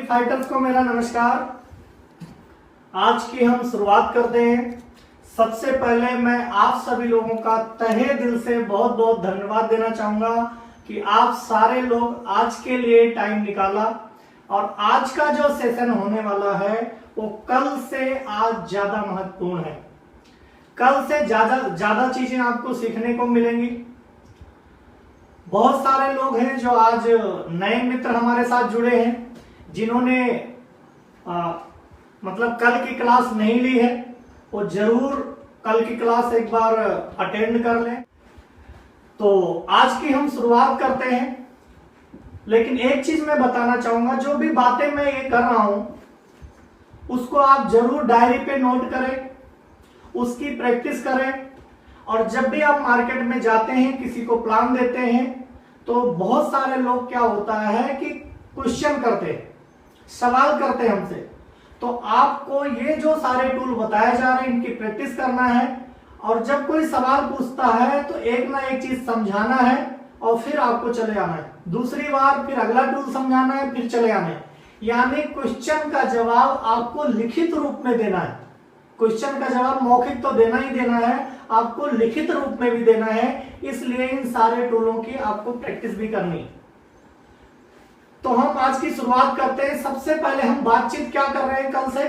Fighters को मेरा नमस्कार। आज की हम शुरुआत करते हैं। सबसे पहले मैं आप सभी लोगों का तहे दिल से बहुत बहुत धन्यवाद देना चाहूंगा कि आप सारे लोग आज के लिए टाइम निकाला। और आज का जो सेशन होने वाला है वो कल से आज ज्यादा महत्वपूर्ण है। कल से ज्यादा चीजें आपको सीखने को मिलेंगी। बहुत सारे लोग हैं जो आज नए मित्र हमारे साथ जुड़े हैं, जिन्होंने मतलब कल की क्लास नहीं ली है, वो जरूर कल की क्लास एक बार अटेंड कर लें। तो आज की हम शुरुआत करते हैं। लेकिन एक चीज मैं बताना चाहूंगा, जो भी बातें मैं ये कर रहा हूं उसको आप जरूर डायरी पे नोट करें, उसकी प्रैक्टिस करें। और जब भी आप मार्केट में जाते हैं, किसी को प्लान देते हैं, तो बहुत सारे लोग क्या होता है कि क्वेश्चन करते हैं, सवाल करते हैं हमसे। तो आपको ये जो सारे टूल बताए जा रहे हैं इनकी प्रैक्टिस करना है। और जब कोई सवाल पूछता है तो एक ना एक चीज समझाना है और फिर आपको चले आना है। दूसरी बार फिर अगला टूल समझाना है, फिर चले आना है। यानी क्वेश्चन का जवाब आपको लिखित रूप में देना है। क्वेश्चन का जवाब मौखिक तो देना ही देना है, आपको लिखित रूप में भी देना है। इसलिए इन सारे टूलों की आपको प्रैक्टिस भी करनी है। तो हम आज की शुरुआत करते हैं। सबसे पहले हम बातचीत क्या कर रहे हैं कल से?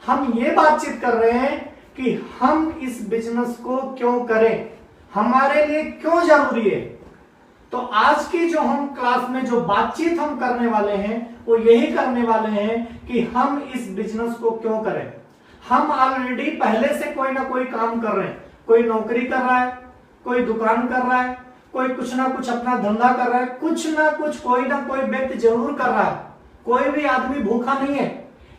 हम ये बातचीत कर रहे हैं कि हम इस बिजनेस को क्यों करें, हमारे लिए क्यों जरूरी है। तो आज की जो हम क्लास में जो बातचीत हम करने वाले हैं वो यही करने वाले हैं कि हम इस बिजनेस को क्यों करें। हम ऑलरेडी पहले से कोई ना कोई काम कर रहे हैं। कोई नौकरी कर रहा है, कोई दुकान कर रहा है, कोई कुछ ना कुछ अपना धंधा कर रहा है, कुछ ना कुछ कोई ना कोई व्यक्ति जरूर कर रहा है। कोई भी आदमी भूखा नहीं है।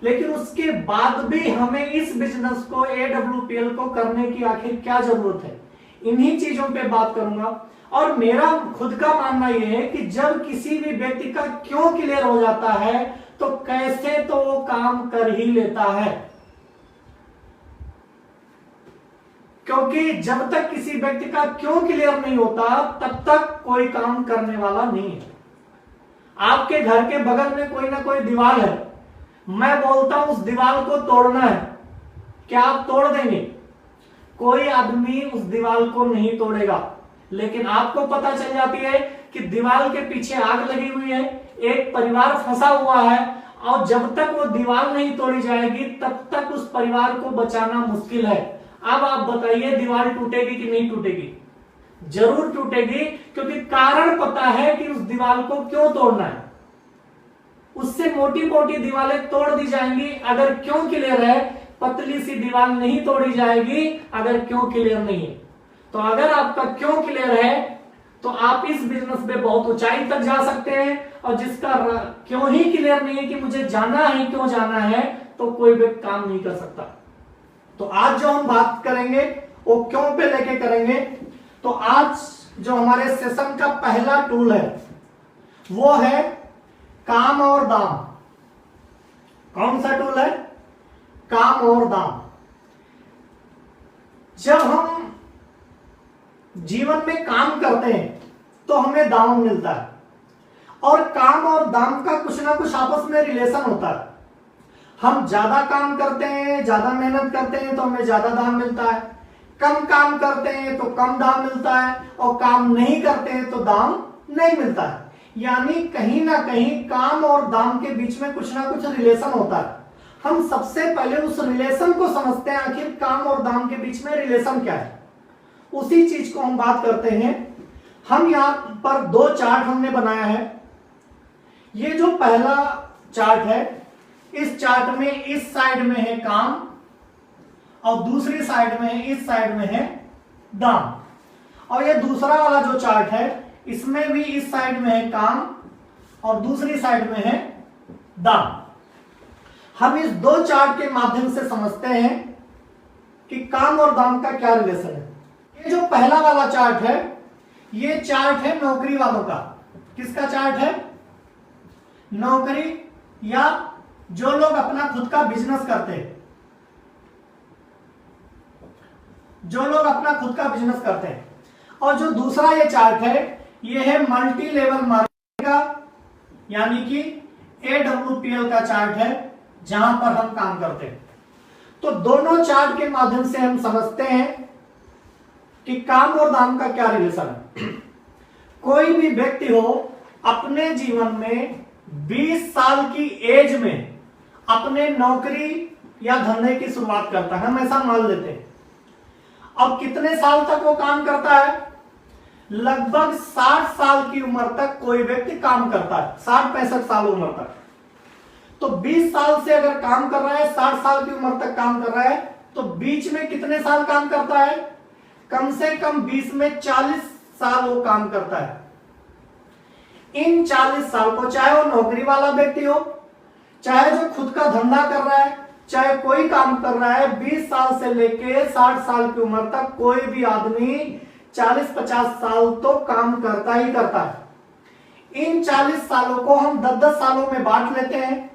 लेकिन उसके बाद भी हमें इस बिजनेस को, AWPL को करने की आखिर क्या जरूरत है, इन्हीं चीजों पे बात करूंगा। और मेरा खुद का मानना यह है कि जब किसी भी व्यक्ति का क्यों क्लियर हो जाता है तो कैसे तो वो काम कर ही लेता है। क्योंकि जब तक किसी व्यक्ति का क्यों क्लियर नहीं होता तब तक कोई काम करने वाला नहीं है। आपके घर के बगल में कोई ना कोई दीवार है, मैं बोलता हूं उस दीवार को तोड़ना है, क्या आप तोड़ देंगे? कोई आदमी उस दीवार को नहीं तोड़ेगा। लेकिन आपको पता चल जाती है कि दीवार के पीछे आग लगी हुई है, एक परिवार फंसा हुआ है, और जब तक वो दीवार नहीं तोड़ी जाएगी तब तक उस परिवार को बचाना मुश्किल है। अब आप बताइए, दीवार टूटेगी कि नहीं टूटेगी? जरूर टूटेगी, क्योंकि कारण पता है कि उस दीवार को क्यों तोड़ना है। उससे मोटी मोटी दीवारें तोड़ दी जाएंगी अगर क्यों क्लियर है, पतली सी दीवार नहीं तोड़ी जाएगी अगर क्यों क्लियर नहीं है। तो अगर आपका क्यों क्लियर है तो आप इस बिजनेस पे बहुत ऊंचाई तक जा सकते हैं। और जिसका क्यों ही क्लियर नहीं है कि मुझे जाना है, क्यों जाना है, तो कोई भी काम नहीं कर सकता। तो आज जो हम बात करेंगे वो क्यों पे लेके करेंगे। तो आज जो हमारे सेशन का पहला टूल है वो है काम और दाम। कौन सा टूल है? काम और दाम। जब हम जीवन में काम करते हैं तो हमें दाम मिलता है। और काम और दाम का कुछ ना कुछ आपस में रिलेशन होता है। हम ज्यादा काम करते हैं, ज्यादा मेहनत करते हैं तो हमें ज्यादा दाम मिलता है। कम काम करते हैं तो कम दाम मिलता है, और काम नहीं करते हैं तो दाम नहीं मिलता है। यानी कहीं ना कहीं काम और दाम के बीच में कुछ ना कुछ रिलेशन होता है। हम सबसे पहले उस रिलेशन को समझते हैं, आखिर काम और दाम के बीच में रिलेशन क्या है। उसी चीज को हम बात करते हैं। हम यहां पर दो चार्ट हमने बनाया है। ये जो पहला चार्ट है, इस चार्ट में इस साइड में है काम और दूसरी साइड में है, इस साइड में है दाम। और ये दूसरा वाला जो चार्ट है इसमें भी इस साइड में है काम और दूसरी साइड में है दाम। हम इस दो चार्ट के माध्यम से समझते हैं कि काम और दाम का क्या रिलेशन है। ये जो पहला वाला चार्ट है, ये चार्ट है नौकरी वालों का। किसका चार्ट है? नौकरी या जो लोग अपना खुद का बिजनेस करते हैं, जो लोग अपना खुद का बिजनेस करते हैं। और जो दूसरा ये चार्ट है ये है मल्टी लेवल मार्केटिंग का, यानी कि AWPL का चार्ट है जहां पर हम काम करते हैं। तो दोनों चार्ट के माध्यम से हम समझते हैं कि काम और दाम का क्या रिलेशन है। कोई भी व्यक्ति हो अपने जीवन में 20 साल की एज में अपने नौकरी या धंधे की शुरुआत करता है, हम ऐसा मान लेते हैं। अब कितने साल तक वो काम करता है? लगभग 60 साल की उम्र तक कोई व्यक्ति काम करता है, 60-65 साल उम्र तक। तो 20 साल से अगर काम कर रहा है, 60 साल की उम्र तक काम कर रहा है, तो बीच में कितने साल काम करता है? कम से कम 20 में 40 साल वो काम करता है। इन 40 साल को, चाहे वो नौकरी वाला व्यक्ति हो, चाहे जो खुद का धंधा कर रहा है, चाहे कोई काम कर रहा है, 20 साल से लेके 60 साल की उम्र तक कोई भी आदमी 40-50 साल तो काम करता ही करता है। इन 40 सालों को हम 10-10 सालों में बांट लेते हैं।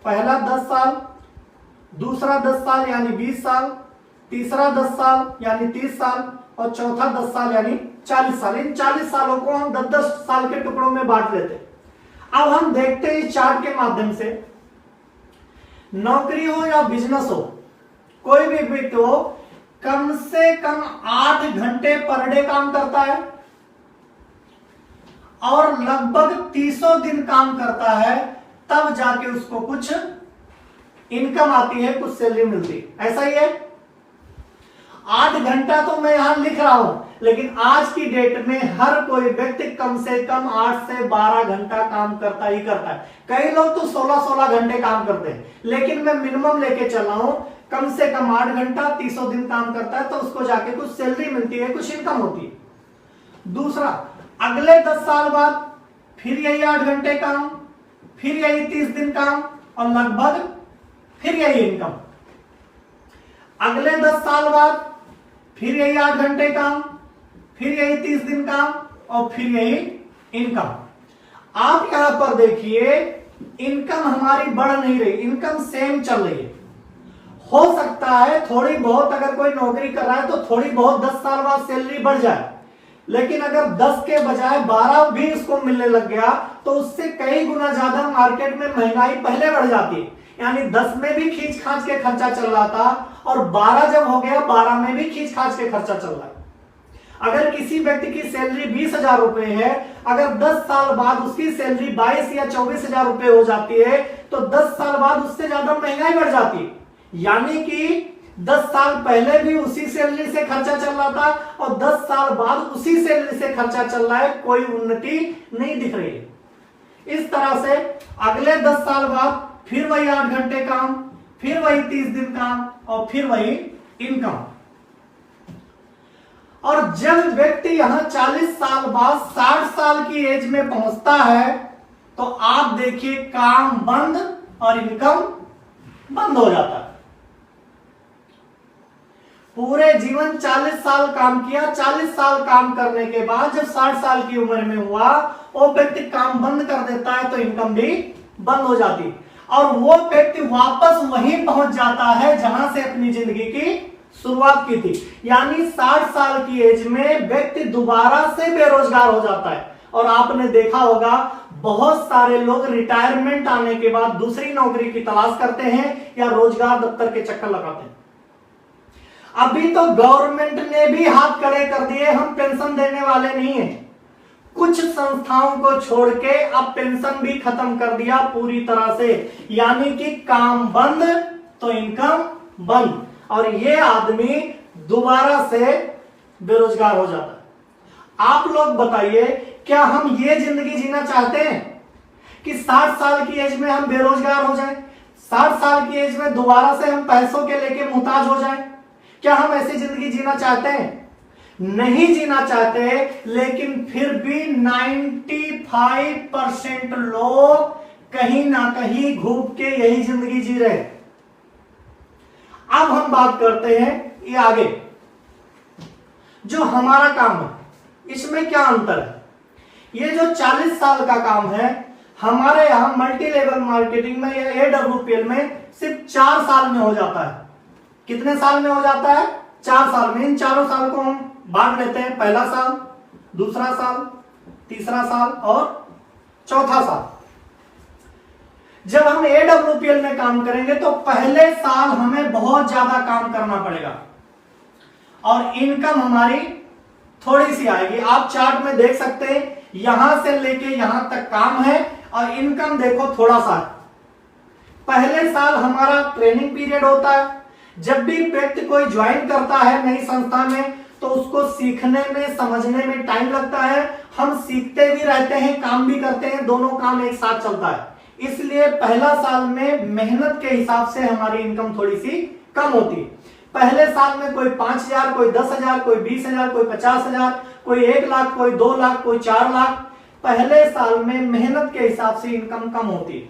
पहला 10 साल, दूसरा 10 साल यानी 20 साल, तीसरा 10 साल यानी 30 साल और चौथा 10 साल यानी 40 साल। इन 40 सालों को हम 10-10 साल के टुकड़ों में बांट लेते हैं। अब हम देखते हैं इस चार्ट के माध्यम से, नौकरी हो या बिजनेस हो, कोई भी व्यक्ति हो, कम से कम 8 घंटे पर डे काम करता है और लगभग 300 दिन काम करता है, तब जाके उसको कुछ इनकम आती है, कुछ सैलरी मिलती है। ऐसा ही है। 8 घंटा तो मैं यहां लिख रहा हूं, लेकिन आज की डेट में हर कोई व्यक्ति कम से कम 8 से 12 घंटा काम करता ही करता है। कई लोग तो 16-16 घंटे काम करते हैं, लेकिन मैं मिनिमम लेके चल रहा हूं, कम से कम 8 घंटा 300 दिन काम करता है, तो उसको जाके कुछ सैलरी मिलती है, कुछ इनकम होती है। दूसरा, अगले 10 साल बाद फिर यही 8 घंटे काम, फिर यही 30 दिन काम और लगभग फिर यही इनकम। अगले 10 साल बाद फिर यही 8 घंटे काम, फिर यही 30 दिन काम और फिर यही इनकम। आप यहां पर देखिए, इनकम हमारी बढ़ नहीं रही, इनकम सेम चल रही है। हो सकता है थोड़ी बहुत, अगर कोई नौकरी कर रहा है तो थोड़ी बहुत 10 साल बाद सैलरी बढ़ जाए, लेकिन अगर 10 के बजाय 12 भी उसको मिलने लग गया तो उससे कई गुना ज्यादा मार्केट में महंगाई पहले बढ़ जाती है। यानी 10 में भी खींच खांच के खर्चा चल रहा था और 12 जब हो गया, 12 में भी खींच खांच के खर्चा चल रहा है। अगर किसी व्यक्ति की सैलरी 20,000 रुपए है, अगर 10 साल बाद उसकी सैलरी 22 या 24,000 रुपए हो जाती है, तो 10 साल बाद उससे ज्यादा महंगाई बढ़ जाती है। यानी कि 10 साल पहले भी उसी सैलरी से खर्चा चल रहा था और 10 साल बाद उसी सैलरी से खर्चा चल रहा है, कोई उन्नति नहीं दिख रही है। इस तरह से अगले 10 साल बाद फिर वही 8 घंटे काम, फिर वही 30 दिन काम और फिर वही इनकम। और जब व्यक्ति यहां 40 साल बाद 60 साल की एज में पहुंचता है, तो आप देखिए काम बंद और इनकम बंद हो जाता है। पूरे जीवन 40 साल काम किया, 40 साल काम करने के बाद जब 60 साल की उम्र में हुआ, वो व्यक्ति काम बंद कर देता है, तो इनकम भी बंद हो जाती है और वो व्यक्ति वापस वहीं पहुंच जाता है जहां से अपनी जिंदगी की शुरुआत की थी। यानी 60 साल की एज में व्यक्ति दोबारा से बेरोजगार हो जाता है। और आपने देखा होगा, बहुत सारे लोग रिटायरमेंट आने के बाद दूसरी नौकरी की तलाश करते हैं या रोजगार दफ्तर के चक्कर लगाते हैं। अभी तो गवर्नमेंट ने भी हाथ खड़े कर दिए, हम पेंशन देने वाले नहीं हैं। कुछ संस्थाओं को छोड़ के अब पेंशन भी खत्म कर दिया पूरी तरह से। यानी कि काम बंद तो इनकम बंद और ये आदमी दोबारा से बेरोजगार हो जाता है। आप लोग बताइए, क्या हम ये जिंदगी जीना चाहते हैं कि 60 साल की एज में हम बेरोजगार हो जाएं, 60 साल की एज में दोबारा से हम पैसों के लेके मुहताज हो जाएं? क्या हम ऐसी जिंदगी जीना चाहते हैं? नहीं जीना चाहते। लेकिन फिर भी 95% लोग कहीं ना कहीं घूम के यही जिंदगी जी रहे। अब हम बात करते हैं ये आगे जो हमारा काम है, इसमें क्या अंतर है। ये जो 40 साल का काम है, हमारे यहां मल्टी लेवल मार्केटिंग में या AWPL में सिर्फ 4 साल में हो जाता है। कितने साल में हो जाता है? 4 साल में। इन चारों साल को हम बांट लेते हैं, पहला साल, दूसरा साल, तीसरा साल और चौथा साल। जब हम AWPL में काम करेंगे तो पहले साल हमें बहुत ज्यादा काम करना पड़ेगा और इनकम हमारी थोड़ी सी आएगी। आप चार्ट में देख सकते हैं, यहां से लेके यहां तक काम है और इनकम देखो थोड़ा सा है। पहले साल हमारा ट्रेनिंग पीरियड होता है। जब भी व्यक्ति कोई ज्वाइन करता है नई संस्था में तो उसको सीखने में, समझने में टाइम लगता है। हम सीखते भी रहते हैं, काम भी करते हैं, दोनों काम एक साथ चलता है। इसलिए पहला साल में मेहनत के हिसाब से हमारी इनकम थोड़ी सी कम होती है। पहले साल में कोई 5,000, कोई 10,000, कोई 20,000, कोई 50,000, कोई 1 लाख, कोई 2 लाख, कोई 4 लाख। पहले साल में मेहनत के हिसाब से इनकम कम होती है।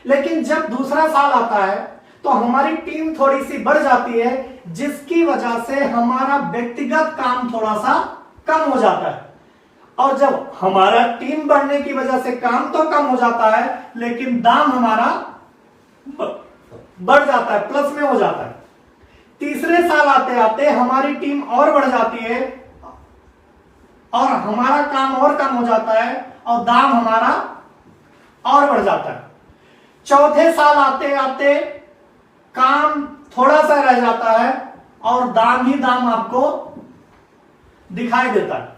लेकिन जब दूसरा साल आता है तो हमारी टीम थोड़ी सी बढ़ जाती है, जिसकी वजह से हमारा व्यक्तिगत काम थोड़ा सा कम हो जाता है। और जब हमारा टीम बढ़ने की वजह से काम तो कम हो जाता है लेकिन दाम हमारा बढ़ जाता है, प्लस में हो जाता है। तीसरे साल आते आते हमारी टीम और बढ़ जाती है और हमारा काम और कम हो जाता है और दाम हमारा और बढ़ जाता है। चौथे साल आते आते काम थोड़ा सा रह जाता है और दाम ही दाम आपको दिखाई देता है।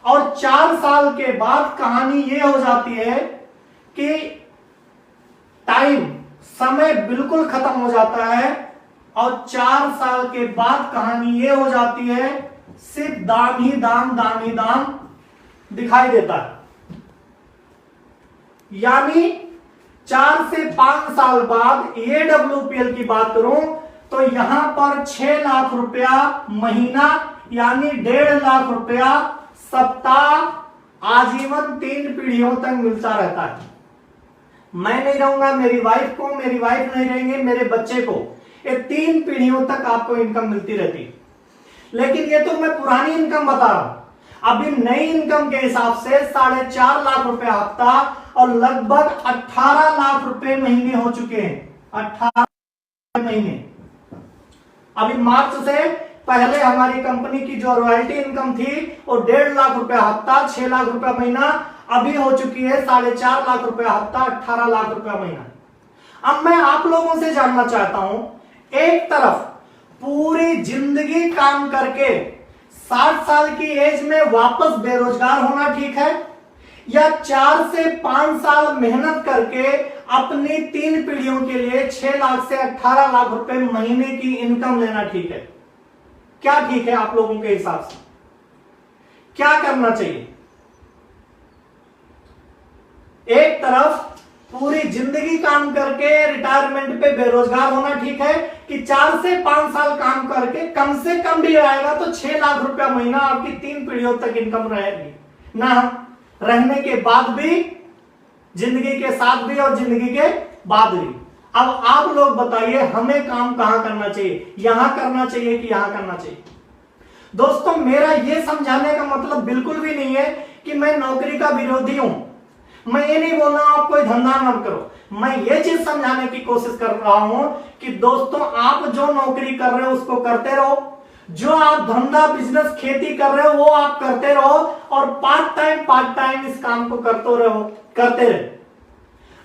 और 4 साल के बाद कहानी यह हो जाती है कि टाइम, समय बिल्कुल खत्म हो जाता है और 4 साल के बाद कहानी यह हो जाती है सिर्फ दाम ही दाम दिखाई देता है। यानी 4 से 5 साल बाद AWPL की बात करूं तो यहां पर 6 लाख रुपया महीना यानी 1.5 लाख रुपया सप्ताह आजीवन 3 पीढ़ियों तक मिलता रहता है। मैं नहीं रहूंगा, मेरी वाइफ को, मेरी वाइफ नहीं रहेंगे, मेरे बच्चे को, ये 3 पीढ़ियों तक आपको इनकम मिलती रहती है। लेकिन ये तो मैं पुरानी इनकम बता रहा हूं। अभी नई इनकम के हिसाब से 4.5 लाख रुपया हफ्ता और लगभग 18 लाख रुपए महीने हो चुके हैं। 18 महीने। अभी मार्च से पहले हमारी कंपनी की जो रॉयल्टी इनकम थी वो 1.5 लाख रुपया हफ्ता, 6 लाख रुपया महीना, अभी हो चुकी है 4.5 लाख रुपया हफ्ता, 18 लाख रुपया महीना। अब मैं आप लोगों से जानना चाहता हूं, एक तरफ पूरी जिंदगी काम करके 60 साल की एज में वापस बेरोजगार होना ठीक है, या 4 से 5 साल मेहनत करके अपनी 3 पीढ़ियों के लिए 6 लाख से 18 लाख रुपए महीने की इनकम लेना ठीक है? क्या ठीक है आप लोगों के हिसाब से? क्या करना चाहिए? एक तरफ पूरी जिंदगी काम करके रिटायरमेंट पे बेरोजगार होना ठीक है कि 4 से 5 साल काम करके कम से कम भी आएगा तो 6 लाख रुपया महीना आपकी 3 पीढ़ियों तक इनकम रहेगी ना, रहने के बाद भी, जिंदगी के साथ भी और जिंदगी के बाद भी। अब आप लोग बताइए हमें काम कहां करना चाहिए, यहां करना चाहिए कि यहां करना चाहिए? दोस्तों मेरा यह समझाने का मतलब बिल्कुल भी नहीं है कि मैं नौकरी का विरोधी हूं। मैं ये नहीं बोल रहा हूं आप कोई धंधा मत करो। मैं ये चीज समझाने की कोशिश कर रहा हूं कि दोस्तों आप जो नौकरी कर रहे हो उसको करते रहो, जो आप धंधा, बिजनेस, खेती कर रहे हो वो आप करते रहो और पार्ट टाइम इस काम को करते रहे।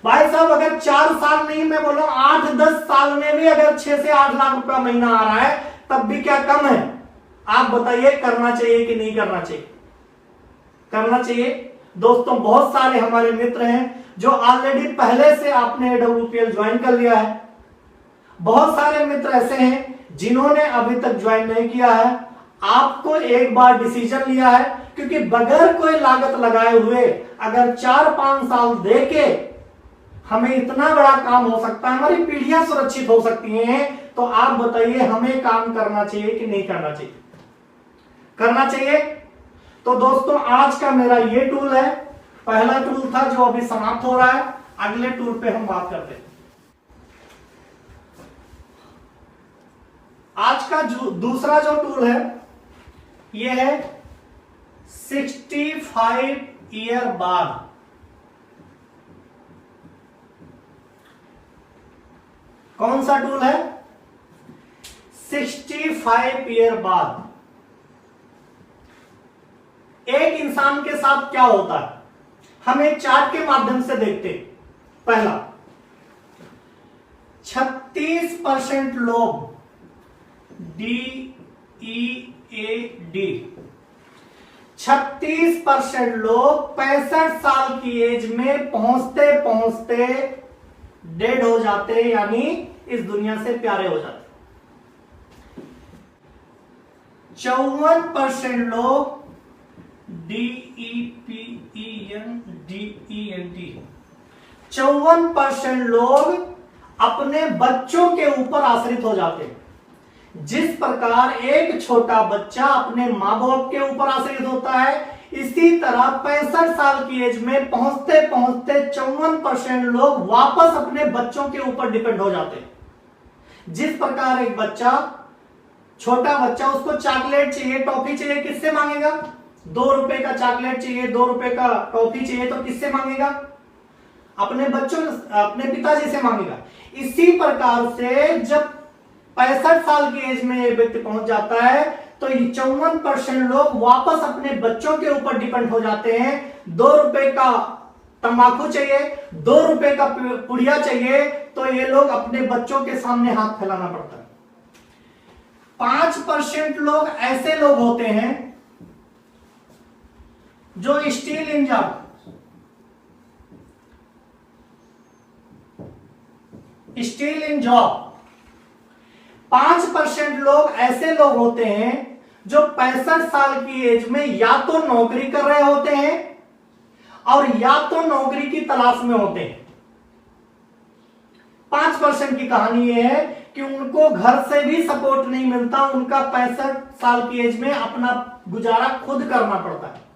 भाई साहब अगर 4 साल नहीं, मैं बोल रहा हूं 8-10 साल में भी अगर 6 से 8 लाख रुपया महीना आ रहा है तब भी क्या कम है? आप बताइए करना चाहिए कि नहीं करना चाहिए? करना चाहिए। दोस्तों बहुत सारे हमारे मित्र हैं जो ऑलरेडी पहले से आपने AWPL ज्वाइन कर लिया है। बहुत सारे मित्र ऐसे हैं जिन्होंने अभी तक ज्वाइन नहीं किया है। आपको एक बार डिसीजन लिया है, क्योंकि बगैर कोई लागत लगाए हुए अगर 4-5 साल देके हमें इतना बड़ा काम हो सकता है, हमारी पीढ़ियां सुरक्षित हो सकती हैं, तो आप बताइए हमें काम करना चाहिए कि नहीं करना चाहिए? करना चाहिए। तो दोस्तों आज का मेरा ये टूल है, पहला टूल था जो अभी समाप्त हो रहा है। अगले टूल पे हम बात करते हैं। आज का जो दूसरा जो टूल है ये है 65 ईयर बाद। कौन सा टूल है? 65 ईयर बाद एक इंसान के साथ क्या होता है, हम एक चार्ट के माध्यम से देखते हैं। पहला 36% लोग DEAD 36% लोग 65 साल की एज में पहुंचते पहुंचते डेड हो जाते, यानी इस दुनिया से प्यारे हो जाते। 54% लोग DEPENDENT 54% लोग अपने बच्चों के ऊपर आश्रित हो जाते हैं। जिस प्रकार एक छोटा बच्चा अपने माँ बाप के ऊपर आश्रित होता है, इसी तरह 65 साल की एज में पहुंचते पहुंचते 54% लोग वापस अपने बच्चों के ऊपर डिपेंड हो जाते हैं। जिस प्रकार एक बच्चा, छोटा बच्चा, उसको चॉकलेट चाहिए, टॉफी चाहिए, किससे मांगेगा? 2 रुपए का चॉकलेट चाहिए, 2 रुपए का टॉफी चाहिए, तो किससे मांगेगा? अपने बच्चों, अपने पिताजी से मांगेगा। इसी प्रकार से जब 65 साल की एज में ये व्यक्ति पहुंच जाता है, तो ये 54% लोग वापस अपने बच्चों के ऊपर डिपेंड हो जाते हैं। 2 रुपए का तंबाकू चाहिए, 2 रुपए का पुड़िया चाहिए, तो ये लोग अपने बच्चों के सामने हाथ फैलाना पड़ता है। 5% लोग ऐसे लोग होते हैं जो still in job, still in job 5% लोग ऐसे लोग होते हैं जो 65 साल की एज में या तो नौकरी कर रहे होते हैं और या तो नौकरी की तलाश में होते हैं। 5% की कहानी यह है कि उनको घर से भी सपोर्ट नहीं मिलता, उनका 65 साल की एज में अपना गुजारा खुद करना पड़ता है।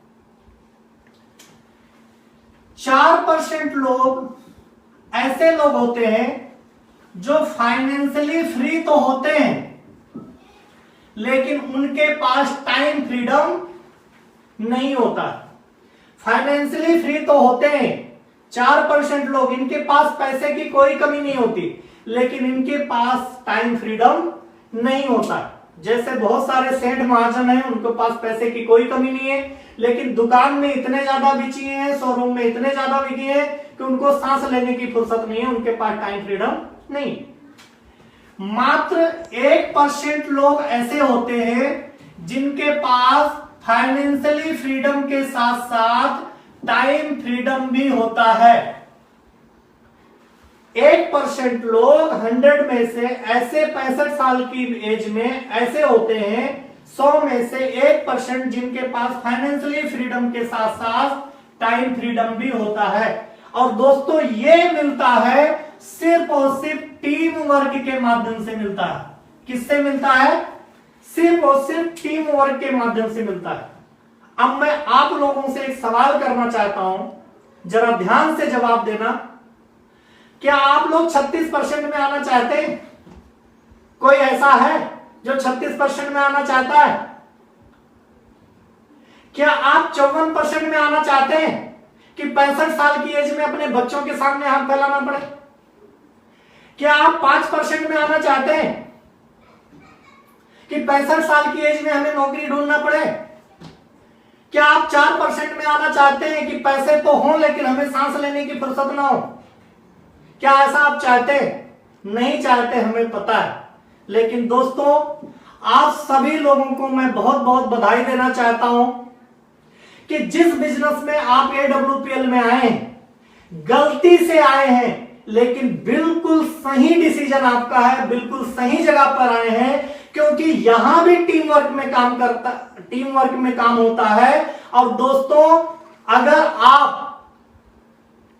4% लोग ऐसे लोग होते हैं जो फाइनेंशियली फ्री तो होते हैं, लेकिन उनके पास टाइम फ्रीडम नहीं होता। फाइनेंशियली फ्री तो होते हैं 4% लोग, इनके पास पैसे की कोई कमी नहीं होती, लेकिन इनके पास टाइम फ्रीडम नहीं होता। जैसे बहुत सारे सेठ महाजन हैं, उनके पास पैसे की कोई कमी नहीं है, लेकिन दुकान में इतने ज्यादा बिकी हैं, शोरूम में इतने ज्यादा बिकी है कि उनको सांस लेने की फुर्सत नहीं है, उनके पास टाइम फ्रीडम नहीं। मात्र 1% लोग ऐसे होते हैं जिनके पास फाइनेंशियली फ्रीडम के साथ साथ टाइम फ्रीडम भी होता है। 1% लोग 100 में से ऐसे 65 साल की एज में ऐसे होते हैं, 100 में से 1% जिनके पास फाइनेंशियली फ्रीडम के साथ साथ टाइम फ्रीडम भी होता है। और दोस्तों, ये मिलता है सिर्फ और सिर्फ टीम वर्क के माध्यम से मिलता है। किससे मिलता है? सिर्फ और सिर्फ टीम वर्क के माध्यम से मिलता है। अब मैं आप लोगों से एक सवाल करना चाहता हूं, जरा ध्यान से जवाब देना। क्या आप लोग 36% में आना चाहते हैं? कोई ऐसा है जो 36% में आना चाहता है? क्या आप 54% में आना चाहते हैं कि 65 साल की एज में अपने बच्चों के सामने हाथ फैलाना पड़े? क्या आप 5% में आना चाहते हैं कि 65 साल की एज में हमें नौकरी ढूंढना पड़े? क्या आप 4% में आना चाहते हैं कि पैसे तो हों लेकिन हमें सांस लेने की फुर्सत ना हो? क्या ऐसा आप चाहते हैं? नहीं चाहते, हमें पता है। लेकिन दोस्तों, आप सभी लोगों को मैं बहुत बहुत बधाई देना चाहता हूं कि जिस बिजनेस में आप AWPL में आए हैं, गलती से आए हैं, लेकिन बिल्कुल सही डिसीजन आपका है, बिल्कुल सही जगह पर आए हैं, क्योंकि यहां भी टीम वर्क में काम होता है। और दोस्तों, अगर आप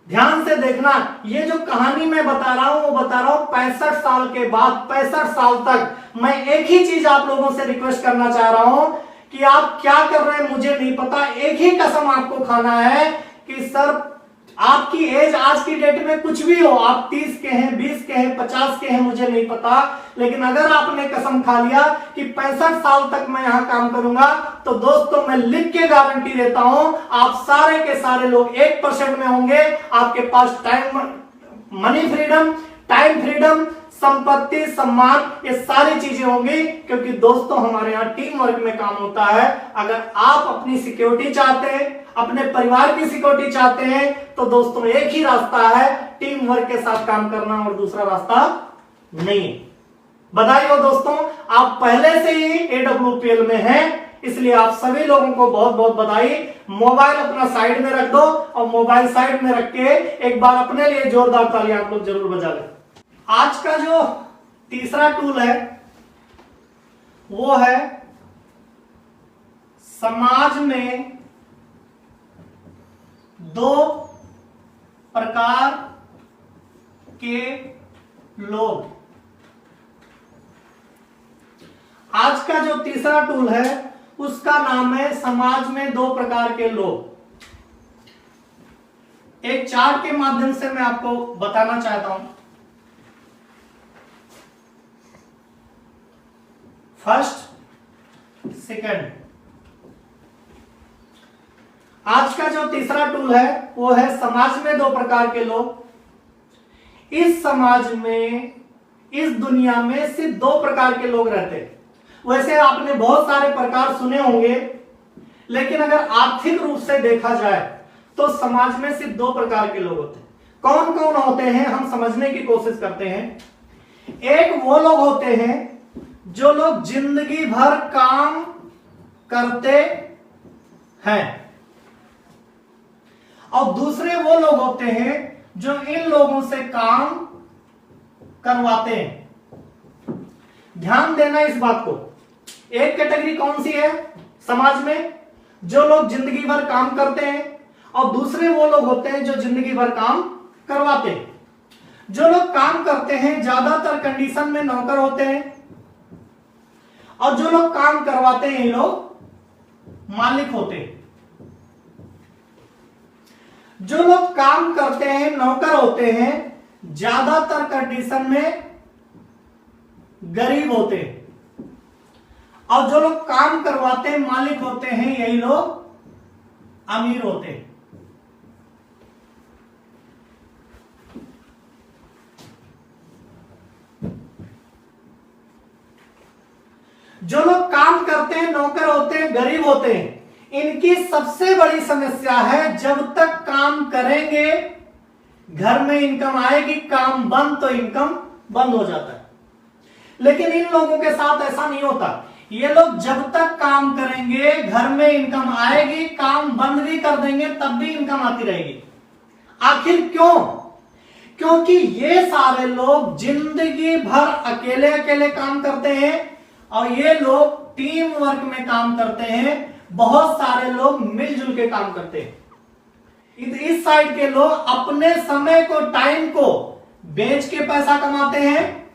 ध्यान से देखना, ये जो कहानी मैं बता रहा हूं वो बता रहा हूं 65 साल के बाद 65 साल तक। मैं एक ही चीज आप लोगों से रिक्वेस्ट करना चाह रहा हूं कि आप क्या कर रहे हैं मुझे नहीं पता, एक ही कसम आपको खाना है कि सर, आपकी एज आज की डेट में कुछ भी हो, आप 30 के हैं, 20 के हैं, 50 के हैं, मुझे नहीं पता, लेकिन अगर आपने कसम खा लिया कि 65 साल तक मैं यहां काम करूंगा, तो दोस्तों मैं लिख के गारंटी देता हूं, आप सारे के सारे लोग 1% में होंगे। आपके पास time, money freedom, time freedom, संपत्ति, सम्मान, ये सारी चीजें होंगी, क्योंकि दोस्तों हमारे यहाँ टीम वर्क में काम होता है। अगर आप अपनी सिक्योरिटी चाहते हैं, अपने परिवार की सिक्योरिटी चाहते हैं, तो दोस्तों एक ही रास्ता है, टीम वर्क के साथ काम करना, और दूसरा रास्ता नहीं। बधाई हो दोस्तों, आप पहले से ही AWPL में हैं, इसलिए आप सभी लोगों को बहुत बहुत बधाई। मोबाइल अपना साइड में रख दो और मोबाइल साइड में रख के एक बार अपने लिए जोरदार तालियां आप लोग जरूर बजा लें। आज का जो तीसरा टूल है वो है समाज में दो प्रकार के लोग। आज का जो तीसरा टूल है उसका नाम है समाज में दो प्रकार के लोग। एक चार्ट के माध्यम से मैं आपको बताना चाहता हूं। First, second. आज का जो तीसरा टूल है वो है समाज में दो प्रकार के लोग। इस समाज में, इस दुनिया में सिर्फ दो प्रकार के लोग रहते हैं। वैसे आपने बहुत सारे प्रकार सुने होंगे, लेकिन अगर आर्थिक रूप से देखा जाए तो समाज में सिर्फ दो प्रकार के लोग होते हैं। कौन कौन होते हैं हम समझने की कोशिश करते हैं। एक वो लोग होते हैं जो लोग जिंदगी भर काम करते हैं, और दूसरे वो लोग होते हैं जो इन लोगों से काम करवाते हैं। ध्यान देना इस बात को। एक कैटेगरी कौन सी है समाज में, जो लोग जिंदगी भर काम करते हैं, और दूसरे वो लोग होते हैं जो जिंदगी भर काम करवाते हैं। जो लोग काम करते हैं ज्यादातर कंडीशन में नौकर होते हैं, और जो लोग काम करवाते हैं ये लोग मालिक होते हैं। जो लोग काम करते हैं नौकर होते हैं, ज्यादातर कंडीशन में गरीब होते हैं, और जो लोग काम करवाते हैं मालिक होते हैं यही लोग अमीर होते हैं। जो लोग काम करते हैं नौकर होते हैं गरीब होते हैं, इनकी सबसे बड़ी समस्या है जब तक काम करेंगे घर में इनकम आएगी, काम बंद तो इनकम बंद हो जाता है। लेकिन इन लोगों के साथ ऐसा नहीं होता। ये लोग जब तक काम करेंगे घर में इनकम आएगी, काम बंद भी कर देंगे तब भी इनकम आती रहेगी। आखिर क्यों? क्योंकि ये सारे लोग जिंदगी भर अकेले अकेले काम करते हैं, और ये लोग टीम वर्क में काम करते हैं। बहुत सारे लोग मिलजुल के काम करते हैं। इस साइड के लोग अपने समय को, टाइम को बेच के पैसा कमाते हैं,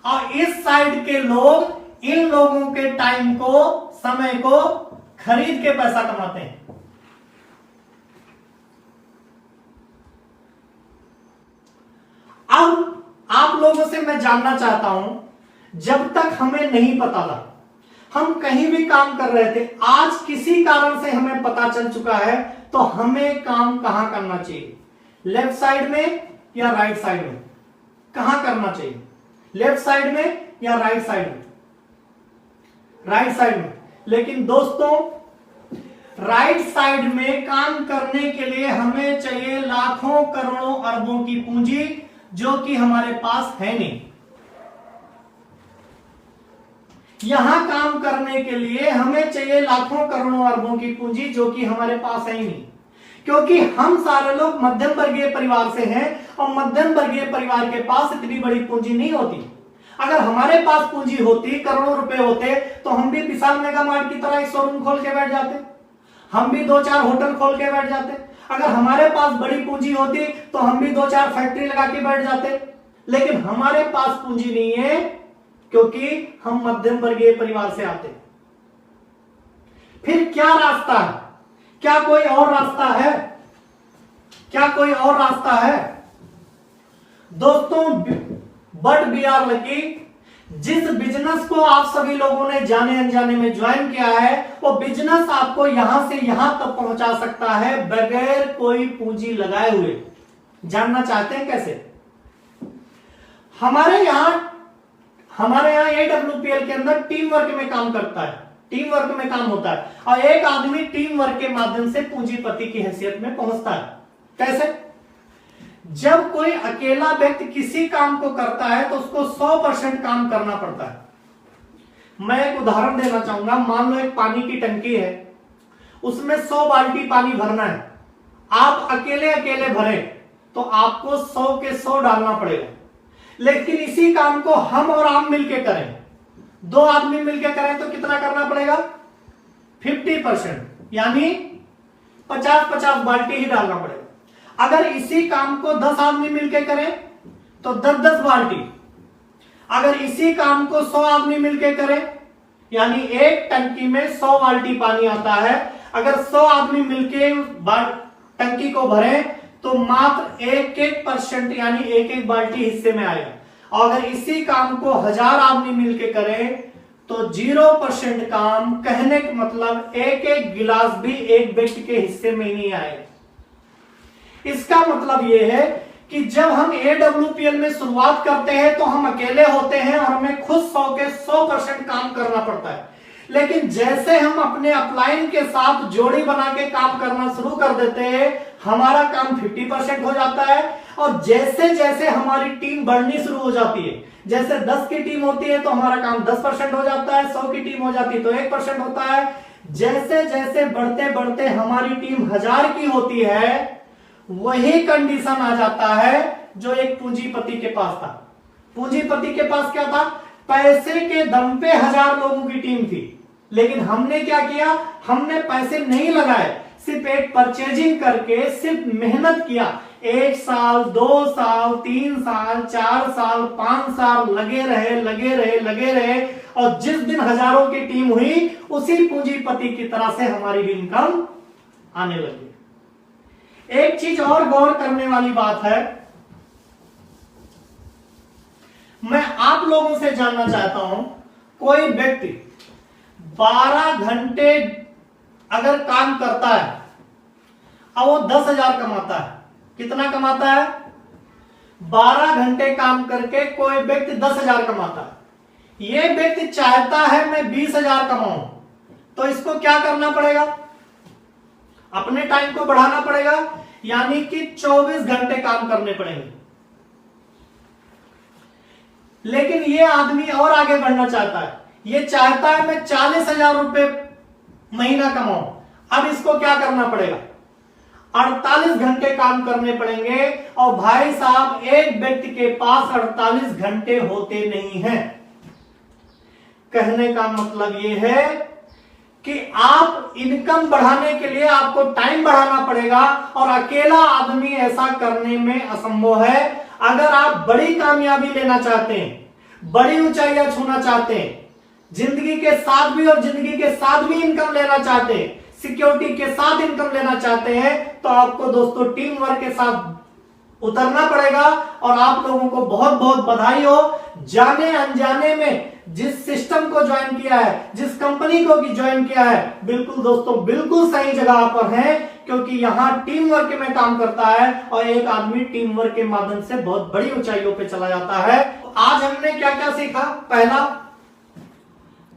और इस साइड के लोग इन लोगों के टाइम को, समय को खरीद के पैसा कमाते हैं। अब आप लोगों से मैं जानना चाहता हूं, जब तक हमें नहीं पता था, हम कहीं भी काम कर रहे थे, आज किसी कारण से हमें पता चल चुका है, तो हमें काम कहां करना चाहिए? लेफ्ट साइड में या राइट साइड में? कहां करना चाहिए? लेफ्ट साइड में या राइट साइड में? राइट साइड में। लेकिन दोस्तों, राइट साइड में काम करने के लिए हमें चाहिए लाखों करोड़ों अरबों की पूंजी, जो कि हमारे पास है नहीं। यहां काम करने के लिए हमें चाहिए लाखों करोड़ों अरबों की पूंजी, जो कि हमारे पास है ही नहीं। क्योंकि हम सारे लोग मध्यम वर्गीय परिवार से हैं, और मध्यम वर्गीय परिवार के पास इतनी बड़ी पूंजी नहीं होती। अगर हमारे पास पूंजी होती, करोड़ों रुपए होते, तो हम भी विशाल मेगा मार्ट की तरह एक शोरूम खोल के बैठ जाते, हम भी 2-4 होटल खोल के बैठ जाते। अगर हमारे पास बड़ी पूंजी होती तो हम भी 2-4 फैक्ट्री लगा के बैठ जाते। लेकिन हमारे पास पूंजी नहीं है, क्योंकि हम मध्यम वर्गीय परिवार से आते। फिर क्या रास्ता है? क्या कोई और रास्ता है? क्या कोई और रास्ता है? दोस्तों, बट वी आर लकी, जिस बिजनेस को आप सभी लोगों ने जाने अनजाने में ज्वाइन किया है, वो बिजनेस आपको यहां से यहां तक पहुंचा सकता है बगैर कोई पूंजी लगाए हुए। जानना चाहते हैं कैसे? हमारे यहां AWPL के अंदर टीम वर्क में काम करता है, टीम वर्क में काम होता है, और एक आदमी टीम वर्क के माध्यम से पूंजीपति की हैसियत में पहुंचता है। कैसे? जब कोई अकेला व्यक्ति किसी काम को करता है तो उसको 100% काम करना पड़ता है। मैं एक उदाहरण देना चाहूंगा। मान लो एक पानी की टंकी है, उसमें 100 बाल्टी पानी भरना है। आप अकेले अकेले भरें तो आपको 100 के 100 डालना पड़ेगा। लेकिन इसी काम को हम और आप मिलके करें, 2 आदमी मिलके करें तो कितना करना पड़ेगा? 50%, यानी 50-50 बाल्टी ही डालना पड़ेगा। अगर इसी काम को 10 आदमी मिलके करें तो 10-10 बाल्टी। अगर इसी काम को 100 आदमी मिलके करें, यानी एक टंकी में 100 बाल्टी पानी आता है। अगर 100 आदमी मिलके टंकी को भरें तो मात्र 1-1% यानी 1-1 बाल्टी हिस्से में आएगा। और अगर इसी काम को 1000 आदमी मिलके करें तो 0% काम, कहने का मतलब 1-1 गिलास भी एक व्यक्ति के हिस्से में नहीं आएगा। इसका मतलब यह है कि जब हम AWPL में शुरुआत करते हैं तो हम अकेले होते हैं और हमें खुद 100 के 100% काम करना पड़ता है। लेकिन जैसे हम अपने अपलाइन के साथ जोड़ी बना के काम करना शुरू कर देते हैं, हमारा काम 50% हो जाता है। और जैसे जैसे हमारी टीम बढ़नी शुरू हो जाती है, जैसे 10 की टीम होती है तो हमारा काम 10% हो जाता है, 100 की टीम हो जाती है तो 1% होता है। जैसे जैसे बढ़ते बढ़ते हमारी टीम 1000 की होती है, वही कंडीशन आ जाता है जो एक पूंजीपति के पास था। पूंजीपति के पास क्या था? पैसे के दम पे 1000 लोगों की टीम थी। लेकिन हमने क्या किया? हमने पैसे नहीं लगाए, सिर्फ एक परचेजिंग करके सिर्फ मेहनत किया। 1 साल, 2 साल, 3 साल, 4 साल, 5 साल लगे रहे। और जिस दिन 1000 की टीम हुई, उसी पूंजीपति की तरह से हमारी भी इनकम आने लगी। एक चीज और गौर करने वाली बात है, मैं आप लोगों से जानना चाहता हूं, कोई व्यक्ति 12 घंटे अगर काम करता है और वो 10,000 कमाता है, कितना कमाता है? 12 घंटे काम करके कोई व्यक्ति 10,000 कमाता है। ये व्यक्ति चाहता है मैं 20,000 कमाऊं, तो इसको क्या करना पड़ेगा? अपने टाइम को बढ़ाना पड़ेगा, यानी कि 24 घंटे काम करने पड़ेंगे। लेकिन ये आदमी और आगे बढ़ना चाहता है, ये चाहता है मैं 40,000 रुपए महीना कमाऊं। अब इसको क्या करना पड़ेगा? 48 घंटे काम करने पड़ेंगे। और भाई साहब, एक व्यक्ति के पास 48 घंटे होते नहीं हैं। कहने का मतलब यह है कि आप इनकम बढ़ाने के लिए आपको टाइम बढ़ाना पड़ेगा, और अकेला आदमी ऐसा करने में असंभव है। अगर आप बड़ी कामयाबी लेना चाहते हैं, बड़ी ऊंचाइयां छूना चाहते हैं, जिंदगी के साथ भी और जिंदगी के साथ भी इनकम लेना चाहते हैं, सिक्योरिटी के साथ इनकम लेना चाहते हैं, तो आपको दोस्तों टीम वर्क के साथ उतरना पड़ेगा। और आप लोगों को बहुत बहुत बधाई हो, जाने अनजाने में जिस सिस्टम को ज्वाइन किया है, जिस कंपनी को ज्वाइन किया है, बिल्कुल दोस्तों बिल्कुल सही जगह पर है, क्योंकि यहां टीम वर्क में काम करता है और एक आदमी टीम वर्क के माध्यम से बहुत बड़ी ऊंचाइयों पे चला जाता है। आज हमने क्या क्या सीखा?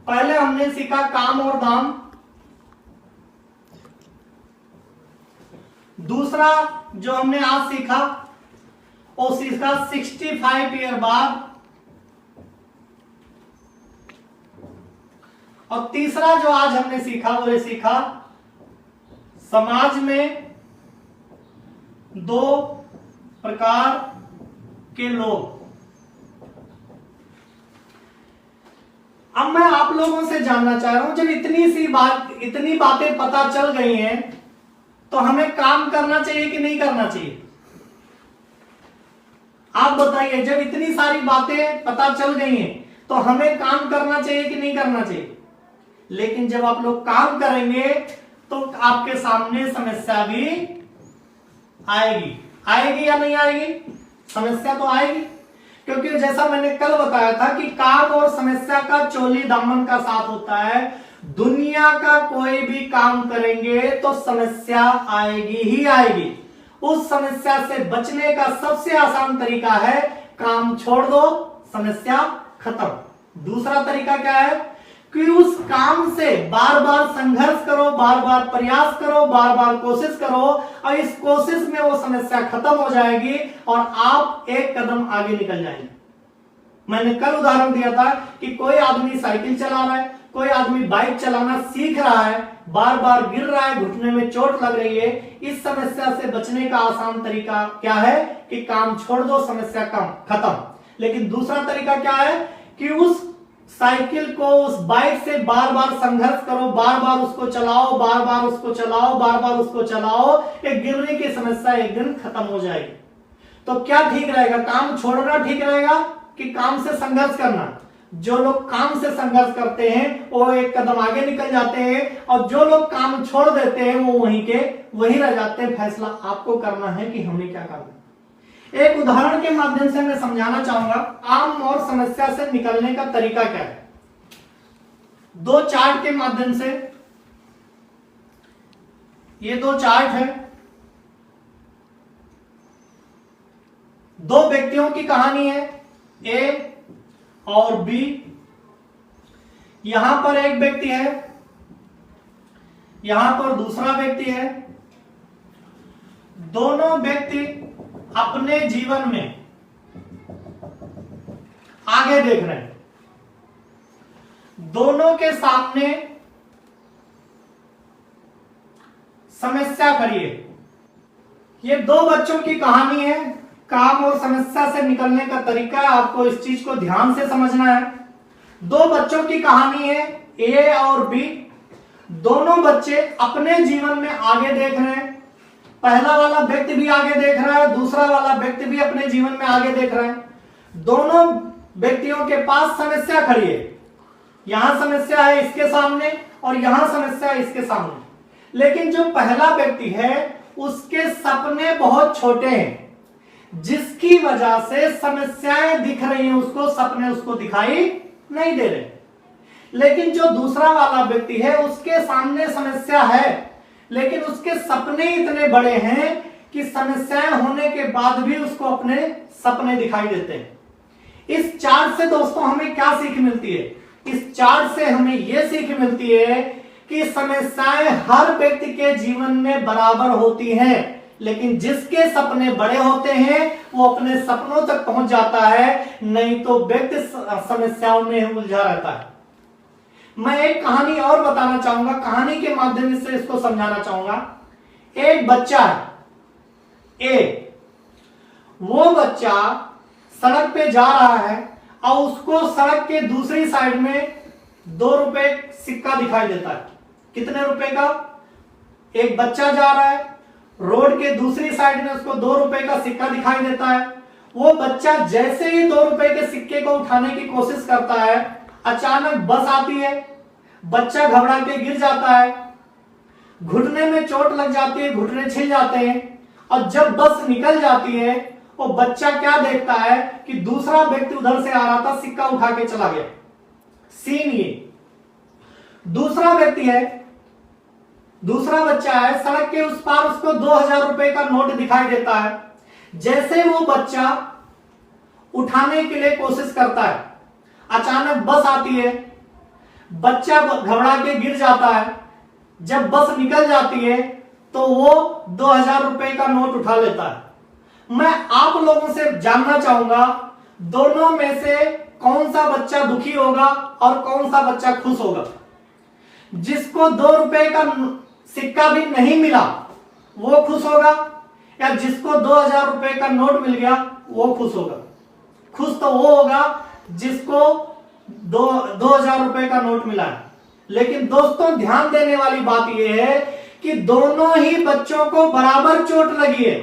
पहले हमने सीखा काम और दाम। दूसरा जो हमने आज सीखा वो सीखा 65 ईयर बाद। और तीसरा जो आज हमने सीखा वो ये सीखा समाज में 2 प्रकार के लोग। अब मैं आप लोगों से जानना चाह रहा हूं, जब इतनी बातें पता चल गई हैं तो हमें काम करना चाहिए कि नहीं करना चाहिए? आप बताइए, जब इतनी सारी बातें पता चल गई हैं तो हमें काम करना चाहिए कि नहीं करना चाहिए? लेकिन जब आप लोग काम करेंगे तो आपके सामने समस्या भी आएगी या नहीं आएगी? समस्या तो आएगी, क्योंकि जैसा मैंने कल बताया था कि काम और समस्या का चोली दामन का साथ होता है। दुनिया का कोई भी काम करेंगे तो समस्या आएगी ही आएगी। उस समस्या से बचने का सबसे आसान तरीका है काम छोड़ दो, समस्या खत्म। दूसरा तरीका क्या है? कि उस काम से बार बार संघर्ष करो, बार बार प्रयास करो, बार बार कोशिश करो और इस कोशिश में वो समस्या खत्म हो जाएगी और आप एक कदम आगे निकल जाएंगे। मैंने कल उदाहरण दिया था कि कोई आदमी साइकिल चला रहा है, कोई आदमी बाइक चलाना सीख रहा है, बार बार गिर रहा है, घुटने में चोट लग रही है। इस समस्या से बचने का आसान तरीका क्या है कि काम छोड़ दो, समस्या कम खत्म। लेकिन दूसरा तरीका क्या है कि उस साइकिल को, उस बाइक से बार बार संघर्ष करो, बार बार उसको चलाओ, बार बार उसको चलाओ, बार बार उसको चलाओ। एक गिरने की समस्या एक दिन खत्म हो जाएगी। तो क्या ठीक रहेगा, काम छोड़ना ठीक रहेगा कि काम से संघर्ष करना? जो लोग काम से संघर्ष करते हैं वो एक कदम आगे निकल जाते हैं और जो लोग काम छोड़ देते हैं वो वहीं के वहीं रह जाते हैं। फैसला आपको करना है कि हमें क्या करना है। एक उदाहरण के माध्यम से मैं समझाना चाहूंगा आम और समस्या से निकलने का तरीका क्या है। दो चार्ट के माध्यम से, ये दो चार्ट है, दो व्यक्तियों की कहानी है, ए और बी। यहां पर एक व्यक्ति है, यहां पर दूसरा व्यक्ति है। दोनों व्यक्ति अपने जीवन में आगे देख रहे हैं। दोनों के सामने समस्या खड़ी है। ये दो बच्चों की कहानी है, काम और समस्या से निकलने का तरीका है। आपको इस चीज को ध्यान से समझना है। दो बच्चों की कहानी है, ए और बी। दोनों बच्चे अपने जीवन में आगे देख रहे हैं। पहला वाला व्यक्ति भी आगे देख रहा है, दूसरा वाला व्यक्ति भी अपने जीवन में आगे देख रहा है। दोनों व्यक्तियों के पास समस्या खड़ी है। यहां समस्या है इसके सामने और यहां समस्या है इसके सामने। लेकिन जो पहला व्यक्ति है उसके सपने बहुत छोटे हैं, जिसकी वजह से समस्याएं दिख रही हैं उसको, सपने उसको दिखाई नहीं दे रहे। लेकिन जो दूसरा वाला व्यक्ति है उसके सामने समस्या है, लेकिन उसके सपने इतने बड़े हैं कि समस्याएं होने के बाद भी उसको अपने सपने दिखाई देते हैं। इस चार्ट से दोस्तों हमें क्या सीख मिलती है? इस चार्ट से हमें यह सीख मिलती है कि समस्याएं हर व्यक्ति के जीवन में बराबर होती हैं, लेकिन जिसके सपने बड़े होते हैं वो अपने सपनों तक पहुंच जाता है, नहीं तो व्यक्ति समस्याओं में उलझा रहता है। मैं एक कहानी और बताना चाहूंगा, कहानी के माध्यम से इसको समझाना चाहूंगा। एक बच्चा है, ए, वो बच्चा सड़क पे जा रहा है और उसको सड़क के दूसरी साइड में 2 रुपए सिक्का दिखाई देता है। कितने रुपए का? एक बच्चा जा रहा है, रोड के दूसरी साइड में उसको 2 रुपए का सिक्का दिखाई देता है। वो बच्चा जैसे ही 2 रुपए के सिक्के को उठाने की कोशिश करता है, अचानक बस आती है, बच्चा घबरा के गिर जाता है, घुटने में चोट लग जाती है, घुटने छिल जाते हैं। और जब बस निकल जाती है वो बच्चा क्या देखता है कि दूसरा व्यक्ति उधर से आ रहा था, सिक्का उठा के चला गया। सीन ये, दूसरा व्यक्ति है, दूसरा बच्चा है, सड़क के उस पार उसको 2000 रुपए का नोट दिखाई देता है। जैसे वो बच्चा उठाने के लिए कोशिश करता है, अचानक बस आती है, बच्चा घबरा के गिर जाता है। जब बस निकल जाती है तो वो 2000 रुपए का नोट उठा लेता है। मैं आप लोगों से जानना चाहूंगा, दोनों में से कौन सा बच्चा दुखी होगा और कौन सा बच्चा खुश होगा? जिसको 2 रुपए का सिक्का भी नहीं मिला वो खुश होगा, या जिसको 2000 रुपए का नोट मिल गया वो खुश होगा? खुश तो वो होगा जिसको 2000 रुपए का नोट मिला है। लेकिन दोस्तों ध्यान देने वाली बात यह है कि दोनों ही बच्चों को बराबर चोट लगी है।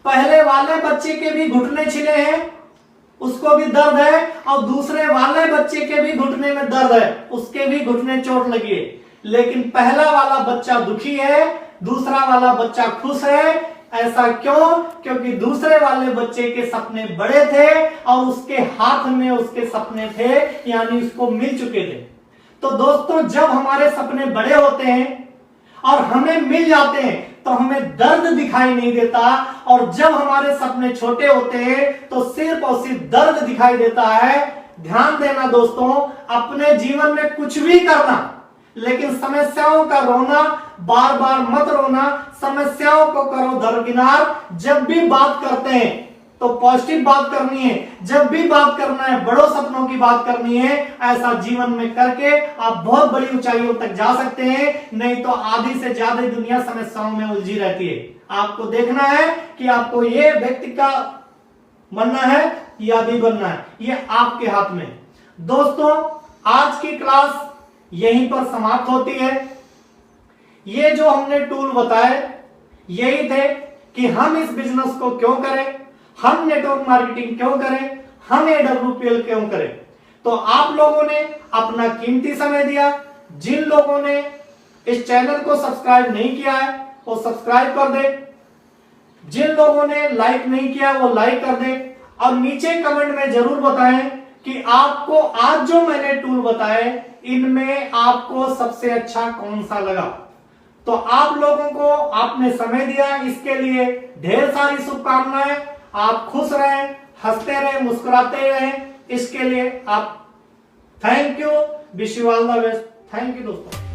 पहले वाले बच्चे के भी घुटने छिले हैं, उसको भी दर्द है, और दूसरे वाले बच्चे के भी घुटने में दर्द है, उसके भी घुटने चोट लगी है। लेकिन पहला वाला बच्चा दुखी है, दूसरा वाला बच्चा खुश है। ऐसा क्यों? क्योंकि दूसरे वाले बच्चे के सपने बड़े थे और उसके हाथ में उसके सपने थे, यानी उसको मिल चुके थे। तो दोस्तों जब हमारे सपने बड़े होते हैं और हमें मिल जाते हैं तो हमें दर्द दिखाई नहीं देता, और जब हमारे सपने छोटे होते हैं तो सिर्फ और सिर्फ दर्द दिखाई देता है। ध्यान देना दोस्तों, अपने जीवन में कुछ भी करना, लेकिन समस्याओं का रोना बार बार मत रोना, समस्याओं को करो दरकिनार। जब भी बात करते हैं तो पॉजिटिव बात करनी है, जब भी बात करना है बड़ों सपनों की बात करनी है। ऐसा जीवन में करके आप बहुत बड़ी ऊंचाइयों तक जा सकते हैं, नहीं तो आधी से ज्यादा दुनिया समस्याओं में उलझी रहती है। आपको देखना है कि आपको ये व्यक्ति का बनना है या भी बनना है, ये आपके हाथ में। दोस्तों, आज की क्लास यहीं पर समाप्त होती है। ये जो हमने टूल बताए यही थे कि हम इस बिजनेस को क्यों करें, हम नेटवर्क मार्केटिंग क्यों करें, हम AWPL क्यों करें। तो आप लोगों ने अपना कीमती समय दिया। जिन लोगों ने इस चैनल को सब्सक्राइब नहीं किया है वो सब्सक्राइब कर दे, जिन लोगों ने लाइक नहीं किया वो लाइक कर दे, और नीचे कमेंट में जरूर बताएं कि आपको आज जो मैंने टूल बताए इनमें आपको सबसे अच्छा कौन सा लगा। तो आप लोगों को आपने समय दिया, इसके लिए ढेर सारी शुभकामनाएं। आप खुश रहें, हंसते रहें, मुस्कुराते रहें, इसके लिए आप thank you, wish you all the best. Thank you दोस्तों।